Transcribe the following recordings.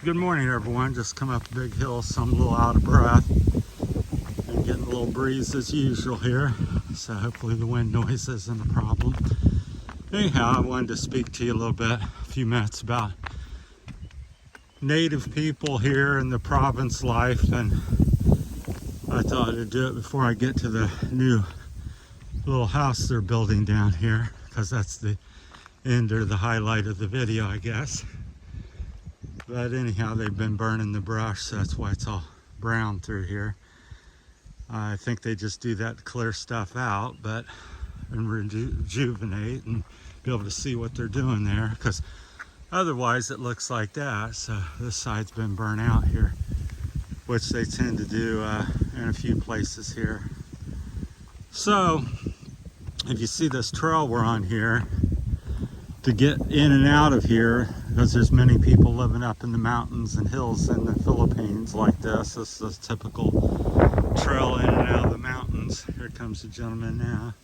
Good morning, everyone. Just come up a big hill, so I'm a little out of breath and getting a little breeze as usual here. So hopefully the wind noise isn't a problem. Anyhow, I wanted to speak to you a little bit, a few minutes about native people here in the province life, and I thought I'd do it before I get to the new little house they're building down here, because that's the end or the highlight of the video, I guess. But anyhow, they've been burning the brush, so that's why it's all brown through here. I think they just do that to clear stuff out, but and rejuvenate and be able to see what they're doing there, because otherwise it looks like that. So this side's been burnt out here, which they tend to do in a few places here. So if you see this trail we're on here, to get in and out of here, because there's many people living up in the mountains and hills in the Philippines like this. This is a typical trail in and out of the mountains. Here comes the gentleman now.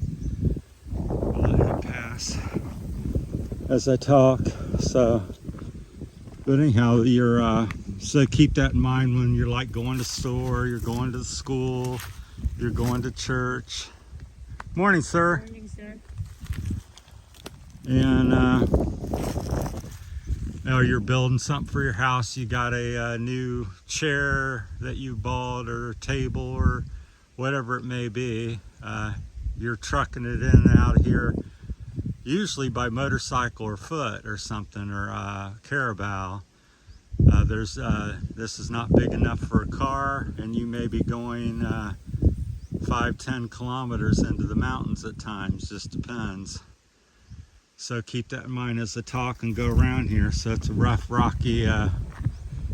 We'll let him pass as I talk. But anyhow, so keep that in mind when you're like going to the store, you're going to the school, you're going to church. Morning, sir. Morning, sir. And now you're building something for your house. You got a new chair that you bought, or table, or whatever it may be. You're trucking it in and out of here, usually by motorcycle or foot or something, or caravel. This is not big enough for a car, and you may be going 5-10 kilometers into the mountains at times, just depends. So keep that in mind as I talk and go around here. So it's a rough, rocky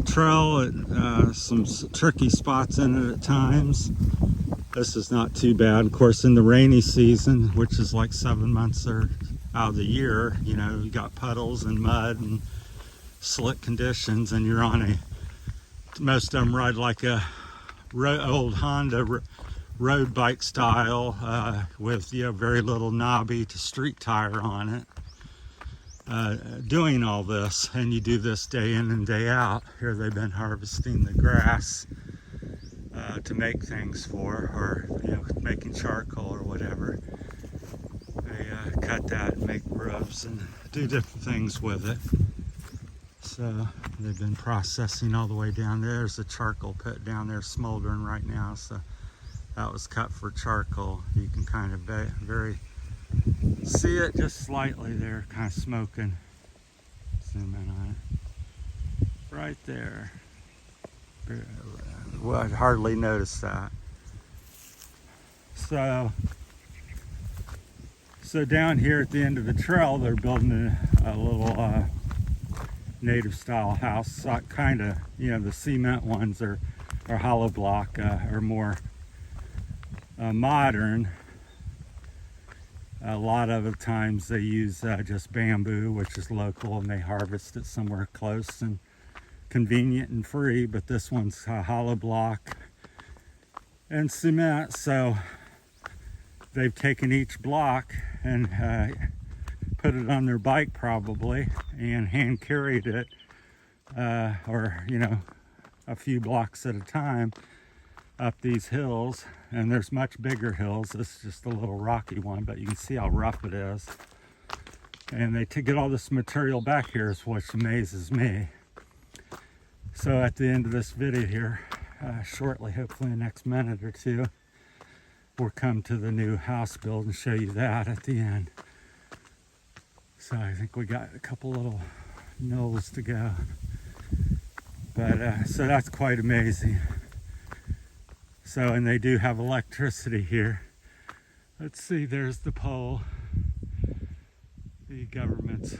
trail, some tricky spots in it at times. This is not too bad. Of course, in the rainy season, which is like 7 months out of the year, you know, you got puddles and mud and slick conditions, and you're on most of them ride like a old Honda road bike style, with very little knobby to street tire on it. Doing all this, and you do this day in and day out. Here they've been harvesting the grass to make things for, or making charcoal or whatever. They cut that and make rubs and do different things with it. So they've been processing all the way down there. There's a charcoal pit down there smoldering right now, so that was cut for charcoal. You can kind of see it just slightly there, kind of smoking. Zoom in on it. Right there. Well, I'd hardly notice that. So down here at the end of the trail, they're building a little native style house. So kind of, the cement ones are hollow block, or more modern. A lot of the times they use just bamboo, which is local, and they harvest it somewhere close and convenient and free. But this one's hollow block and cement. So they've taken each block and put it on their bike probably, and hand carried it, or a few blocks at a time up these hills. And there's much bigger hills. This is just a little rocky one, but you can see how rough it is. And they get all this material back here, is what amazes me. So at the end of this video here, shortly, hopefully in the next minute or two, we'll come to the new house build and show you that at the end. So I think we got a couple little knolls to go. But so that's quite amazing. So, and they do have electricity here. Let's see, there's the pole. The government's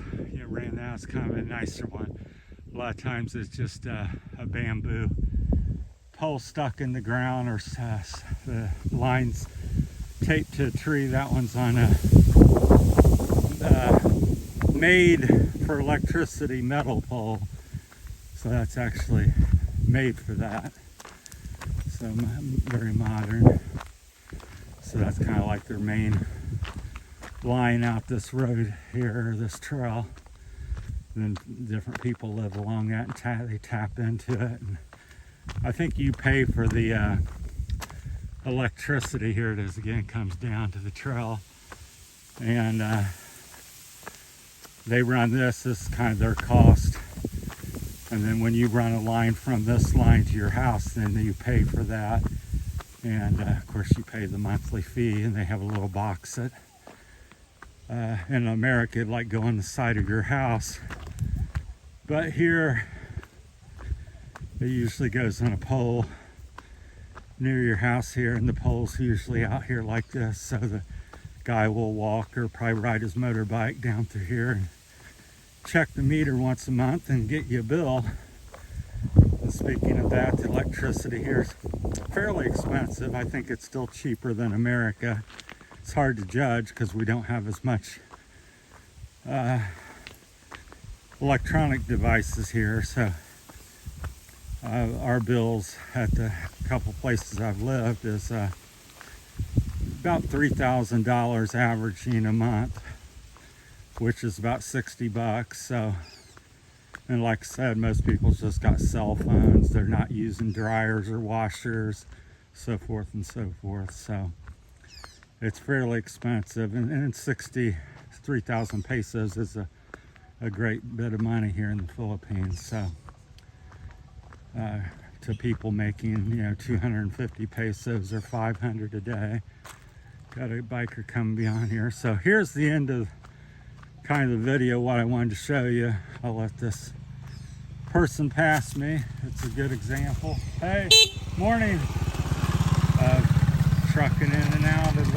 ran that. It's kind of a nicer one. A lot of times it's just a bamboo pole stuck in the ground, or the lines taped to a tree. That one's on a made for electricity metal pole. So that's actually made for that. So very modern. So that's kind of like their main line out this road here, this trail. then different people live along that and they tap into it. And I think you pay for the electricity. Here it is again, comes down to the trail, and they run this is kind of their cost, and then when you run a line from this line to your house, then you pay for that, and of course you pay the monthly fee, and they have a little box that in America it'd like go on the side of your house, but here it usually goes on a pole near your house here, and the pole's usually out here like this, so the guy will walk or probably ride his motorbike down through here and check the meter once a month and get you a bill. And speaking of that, the electricity here is fairly expensive. I think it's still cheaper than America. It's hard to judge because we don't have as much electronic devices here, so our bills at the couple places I've lived is about $3,000 averaging a month, which is about 60 bucks. So, and like I said, most people just got cell phones. They're not using dryers or washers, so forth and so forth. So it's fairly expensive, and 3,000 pesos is a great bit of money here in the Philippines. So to people making 250 pesos or 500 a day. Got a biker coming beyond here. So here's the end of kind of the video, what I wanted to show you. I'll let this person pass me. It's a good example. Hey, morning. Trucking in and out of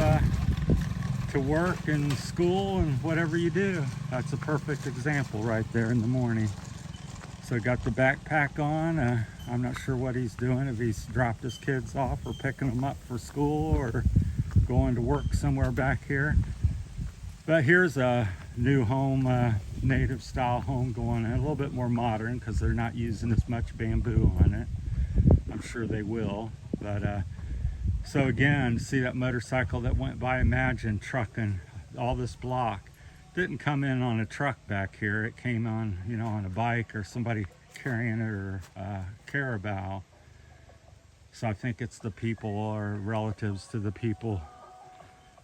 to work and school and whatever you do. That's a perfect example right there in the morning. So got the backpack on. I'm not sure what he's doing, if he's dropped his kids off or picking them up for school or going to work somewhere back here. But here's a new home, native style home going in, a little bit more modern because they're not using as much bamboo on it. I'm sure they will. But so again, see that motorcycle that went by? Imagine trucking all this block. Didn't come in on a truck back here. It came on, on a bike or somebody carrying it, or carabao. So I think it's the people or relatives to the people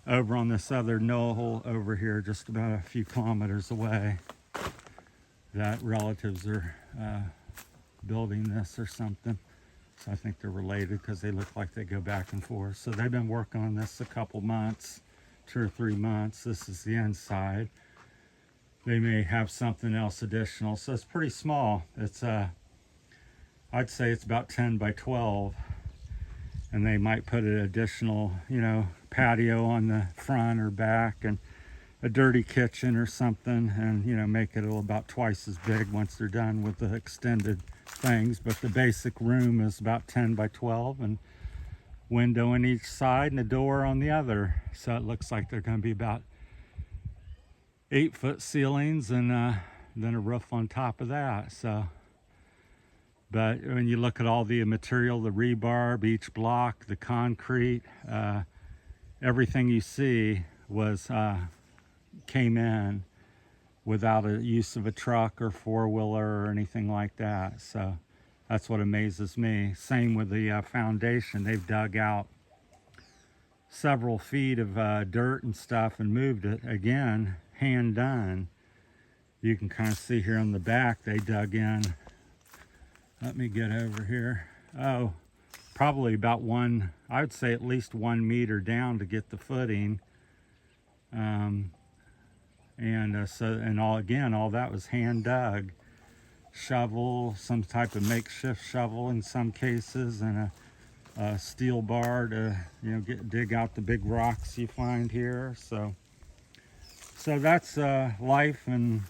over on this other knoll over here, just about a few kilometers away, that relatives are building this or something. So I think they're related because they look like they go back and forth. So they've been working on this a couple months, 2 or 3 months. This is the inside. They may have something else additional. So it's pretty small. It's I'd say it's about 10 by 12. And they might put an additional, patio on the front or back, and a dirty kitchen or something, and make it about twice as big once they're done with the extended things. But the basic room is about 10 by 12, and window on each side and a door on the other. So it looks like they're going to be about 8-foot ceilings, and then a roof on top of that. So, but when you look at all the material, the rebar, each block, the concrete, everything you see was came in without a use of a truck or four-wheeler or anything like that. So that's what amazes me. Same with the foundation. They've dug out several feet of dirt and stuff and moved it. Again, hand done. You can kind of see here on the back they dug in. Let me get over here. Oh, probably about I would say at least 1 meter down to get the footing. All that was hand dug. Shovel, some type of makeshift shovel in some cases, and a steel bar to dig out the big rocks you find here. So that's life and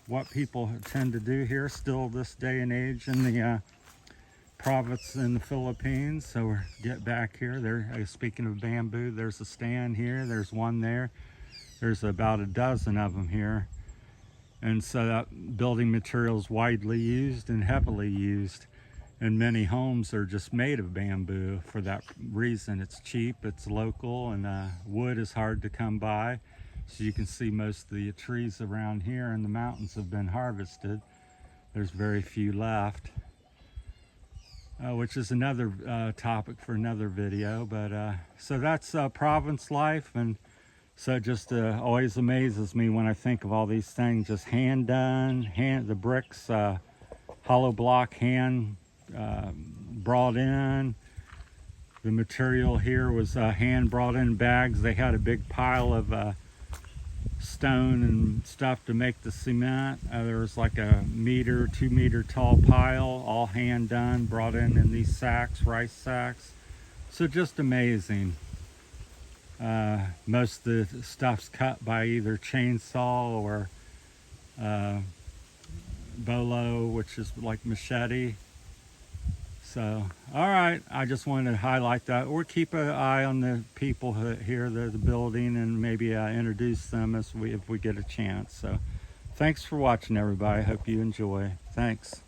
what people tend to do here still this day and age in the province in the Philippines. So we'll get back here. There, speaking of bamboo, there's a stand here. There's one there. There's about a dozen of them here. And so that building material is widely used and heavily used. And many homes are just made of bamboo for that reason. It's cheap, it's local, and wood is hard to come by. So you can see most of the trees around here in the mountains have been harvested. There's very few left, which is another topic for another video. But so that's province life, and so it just always amazes me when I think of all these things just hand done, the bricks, hollow block hand brought in. The material here was hand brought in bags. They had a big pile of stone and stuff to make the cement. There was like a 2 meter tall pile, all hand done, brought in these sacks, rice sacks. So just amazing. Most of the stuff's cut by either chainsaw or bolo, which is like machete. So, all right, I just wanted to highlight that. Or keep an eye on the people here, the building, and maybe introduce them if we get a chance. So, thanks for watching, everybody. Hope you enjoy. Thanks.